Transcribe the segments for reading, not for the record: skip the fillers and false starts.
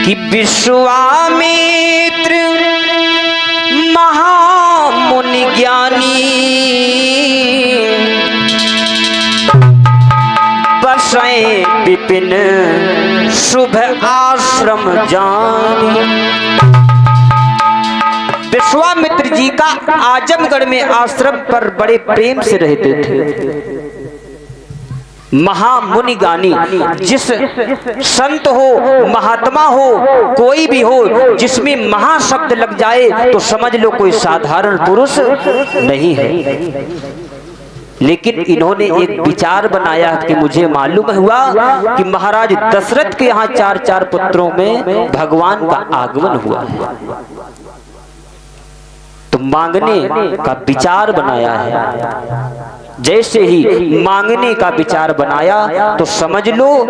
कि विश्वामित्र महामुनि ज्ञानी बसै विपिन शुभ आश्रम जानी। विश्वामित्र जी का आजमगढ़ में आश्रम पर बड़े प्रेम से रहते थे। महामुनि ज्ञानी, जिस संत हो, महात्मा हो, कोई भी हो, जिसमें महा शब्द लग जाए तो समझ लो कोई साधारण पुरुष नहीं है। लेकिन इन्होंने एक विचार बनाया कि मुझे मालूम हुआ कि महाराज दशरथ के यहाँ 4 पुत्रों में भगवान का आगमन हुआ है, तो मांगने का विचार बनाया है। जैसे ही मांगने का विचार बनाया तो समझ लो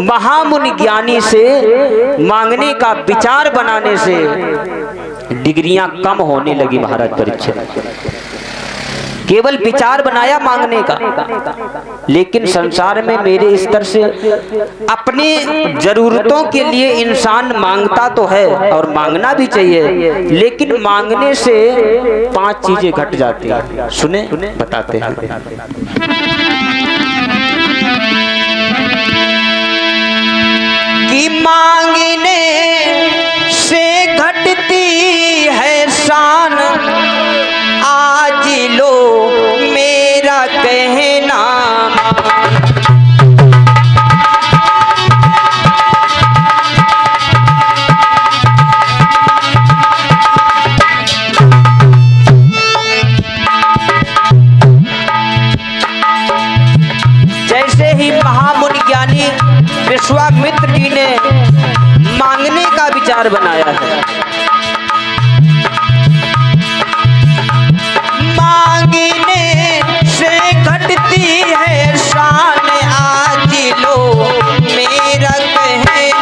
महामुनि ज्ञानी से मांगने का विचार बनाने से डिग्रियां कम होने लगी। महाराज परीक्षित केवल विचार बनाया मांगने का, लेकिन संसार में मेरे स्तर से अपनी जरूरतों के लिए इंसान मांगता तो है और मांगना भी चाहिए, लेकिन मांगने से 5 चीजें घट जाती हैं। सुने बताते हैं। कि मांगने से घटती है शान, आज लो मेरा कहना। जैसे ही महामुनि ज्ञानी विश्वामित्र जी ने मांगने का विचार बनाया है, मांगने से घटती है शान, आज लो मेरा कहना।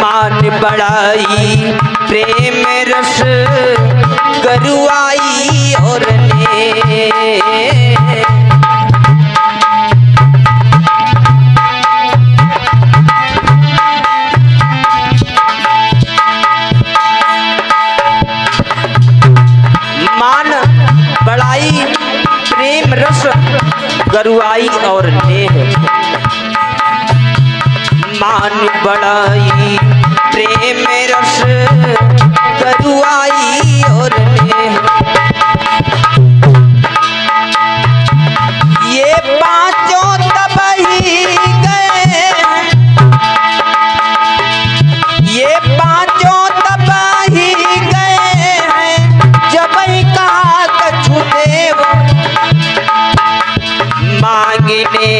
मान बढ़ाई प्रेम रस गरुआई और ने, मान बढ़ाई प्रेम रस गरुआई और नेह। मान बढ़ाई प्रेम रस गरुआई और नेह। ये 5 तब ही गए, ये 5 तब ही गए हैं, जब कहा कछु देव। मांगने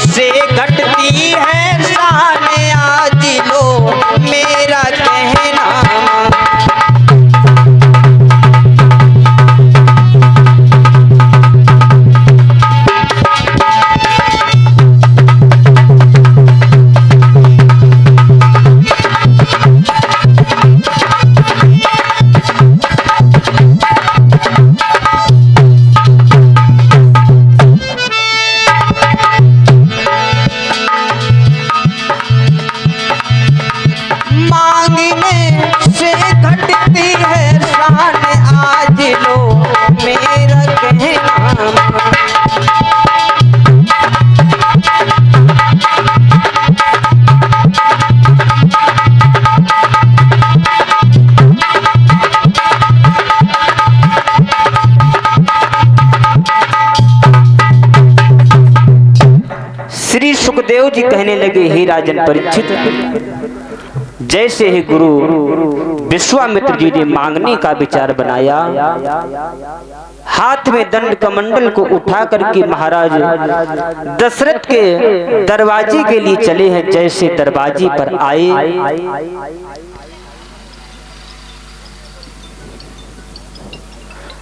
से घटती है शान, आज लो मेरा कहना। श्री सुखदेव जी कहने लगे, हे राजन परीक्षित, जैसे ही गुरु विश्वामित्र जी ने मांगने का विचार बनाया, हाथ में दंड कमंडल को उठा करके महाराज दशरथ के दरवाजे के लिए चले हैं। जैसे दरवाजे पर आए,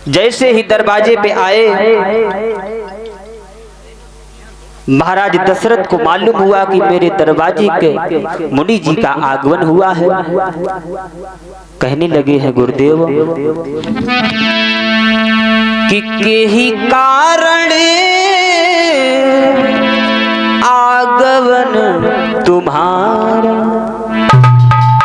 जैसे ही दरवाजे पे आए, महाराज दशरथ को मालूम हुआ कि मेरे दरवाजे के मुनि जी का आगमन हुआ है। कहने लगे हैं गुरुदेव कि केही कारण आगमन तुम्हारा।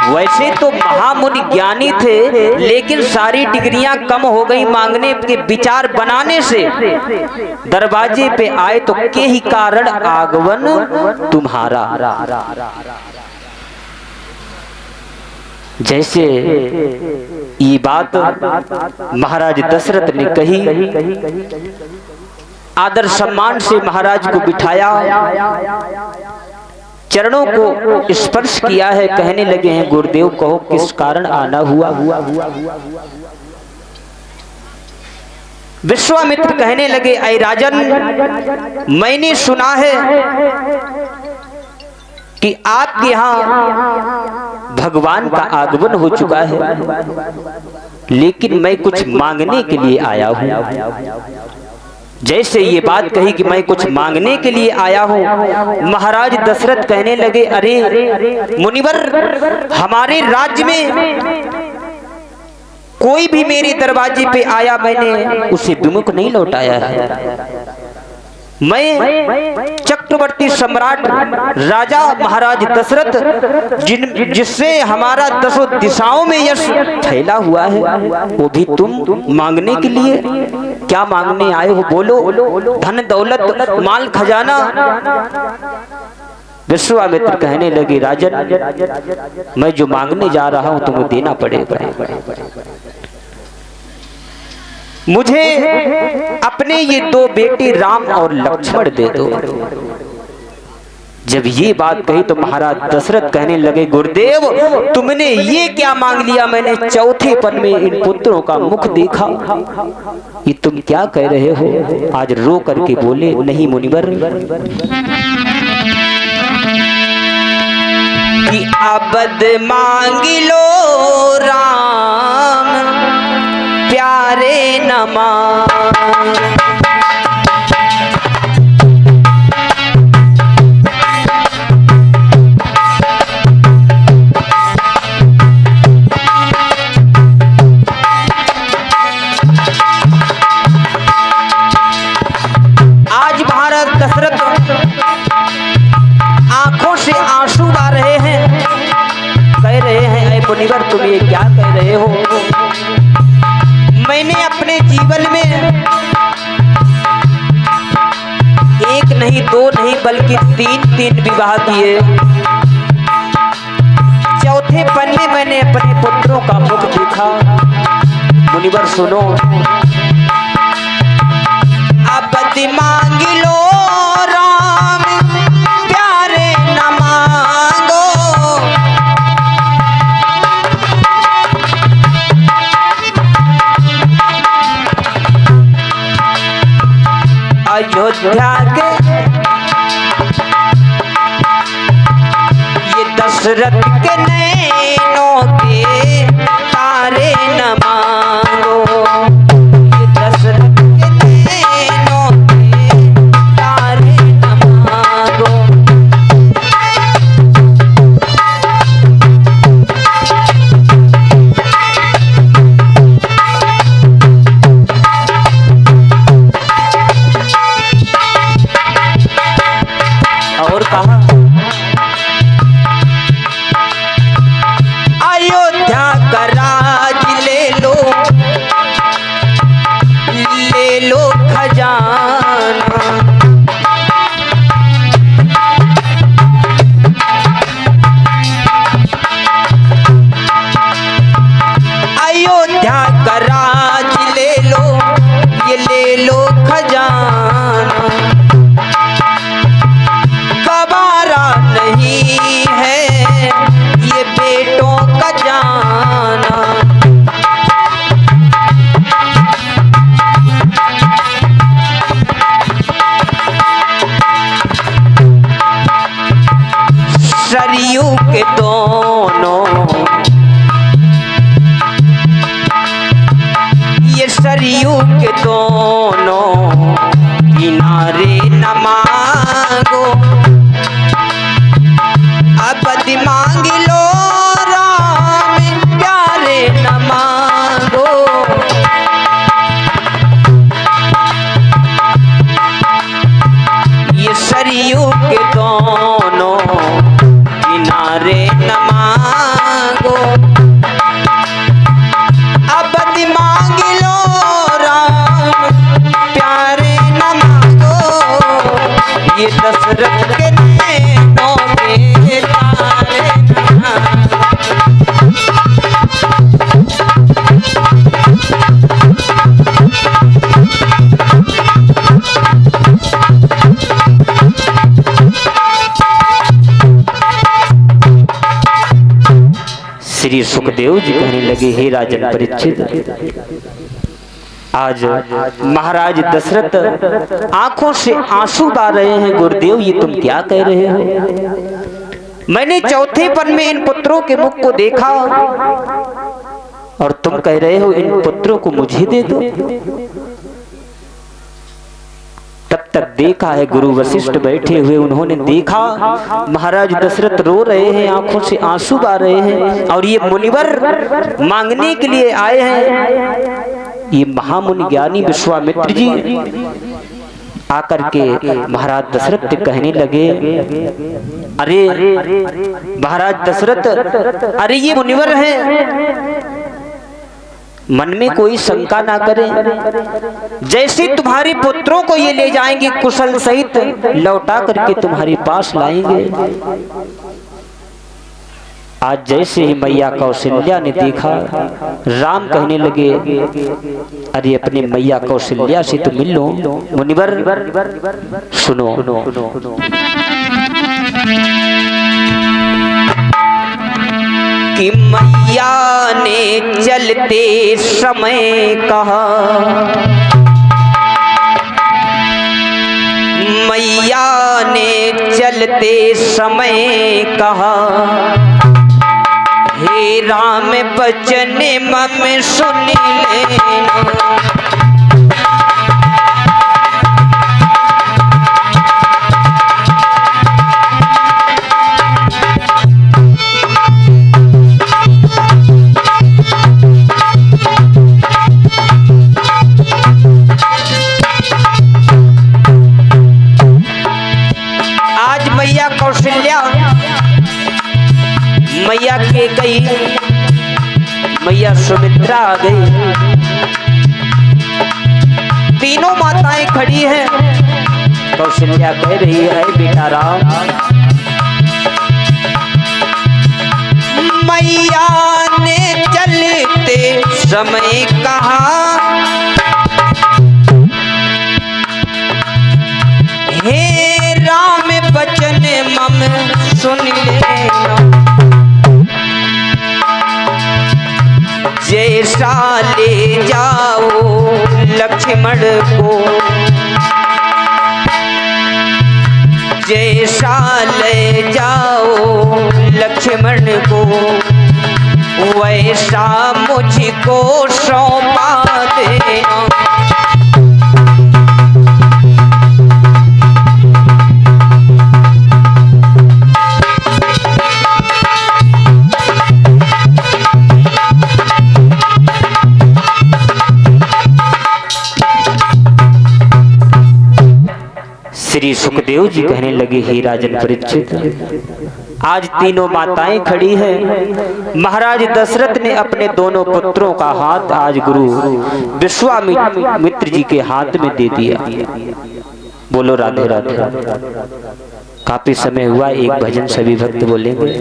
वैसे तो महामुनि ज्ञानी थे, लेकिन सारी डिग्रियां कम हो गई मांगने के विचार बनाने से। दरवाजे पे आए तो के ही कारण आगमन तुम्हारा। जैसे ये बात महाराज दशरथ ने कही, आदर सम्मान से महाराज को बिठाया, चरणों को स्पर्श किया है। कहने लगे हैं गुरुदेव कहो किस कारण आना हुआ। विश्वामित्र कहने लगे ऐ राजन, मैंने सुना है कि आपके यहाँ भगवान का आगमन हो चुका है, लेकिन मैं कुछ मांगने के लिए आया हूँ। जैसे ये बात कही कि मैं कुछ मांगने के लिए आया हूँ, महाराज दशरथ कहने लगे अरे मुनिवर, हमारे राज्य में कोई भी मेरे दरवाजे पे आया मैंने उसे विमुख नहीं लौटाया है। मैं चक्रवर्ती सम्राट राजा महाराज दशरथ जिससे हमारा दसों दिशाओं में यश फैला हुआ है, वो भी तुम मांगने के लिए। क्या मांगने आए हो बोलो? धन दौलत माल खजाना। विश्वामित्र कहने लगे राजन, मैं जो मांगने जा रहा हूं तुम्हें देना पड़ेगा। मुझे अपने ये दो बेटे राम और लक्ष्मण दे दो। जब ये बात कही तो महाराज दशरथ कहने लगे गुरुदेव तुमने ये क्या मांग लिया? मैंने चौथे पन में इन पुत्रों का मुख देखा, ये तुम क्या कह रहे हो? आज रो करके बोले नहीं मुनिवर, कि अबद मांग लो राम प्यारे नमा। आज महाराज दशरथ आंखों से आंसू आ रहे हैं, कह रहे हैं ऐ मुनिवर तुम ये क्या कह रहे हो? मैंने अपने जीवन में एक नहीं दो नहीं बल्कि तीन विवाह किए। चौथे पन में मैंने अपने पुत्रों का मुख देखा। मुनिवर सुनो, अब मांग लो राम प्यारे न मांगो। अयोध्या के ये दशरथ के नैनों के तारे न मांगो। ये दशरथ के नैनों के तारे न मांगो। और कहा सरयू के दोनों, ये सरयू के दोनों किनारे न मांगो, अब मांग लो राम प्यारे न मांगो। ये सरयू के दोनों किनारे न मांगो, अब मांग लो राम प्यारे न मांगो। ये दशरथ के नैनों के तारे श्री सुखदेव जी कहने लगे, हे राजन परीक्षित, आज महाराज दशरथ आंखों से आंसू बहा रहे हैं। गुरुदेव ये तुम क्या कह रहे हो? मैंने चौथे पन में इन पुत्रों के मुख को देखा और तुम कह रहे हो इन पुत्रों को मुझे दे दो। तब तक देखा है गुरु वशिष्ठ बैठे हुए, उन्होंने देखा महाराज दशरथ रो रहे हैं, आंखों से आंसू बहा रहे हैं और ये मुनिवर मांगने के लिए आए हैं। ये महामुनि ज्ञानी विश्वामित्र जी आकर के महाराज दशरथ से कहने लगे, अरे महाराज दशरथ, अरे ये मुनिवर हैं, मन में कोई शंका ना करें, जैसे तुम्हारे पुत्रों को ये ले जाएंगे कुशल सहित लौटा करके तुम्हारे पास लाएंगे। आज जैसे ही मैया कौशल्या ने देखा, राम कहने लगे, अरे अपने मैया कौशल्या से तो मिल लो। मुनिवर सुनो, कि मैया ने चलते समय कहा, मैया ने चलते समय कहा, हे राम बचन मम सुन लेना। मैया के गई, मैया सुमित्रा आ गई, तीनों माताएं खड़ी हैं। कौशल्या कह रही है, बेटा राम, मैया ने चलते समय कहा, हे राम बचन मम सुन लेना। जैसा ले जाओ लक्ष्मण को, जैसा ले जाओ लक्ष्मण को, वैसा मुझको सौंपा देना। श्री सुखदेव जी कहने लगे, हे राजन परीक्षित, आज तीनों माताएं खड़ी हैं। महाराज दशरथ ने अपने दोनों पुत्रों का हाथ आज गुरु विश्वामित्र जी के हाथ में दे दिया। बोलो राधे राधे। काफी समय हुआ, एक भजन सभी भक्त बोलेंगे।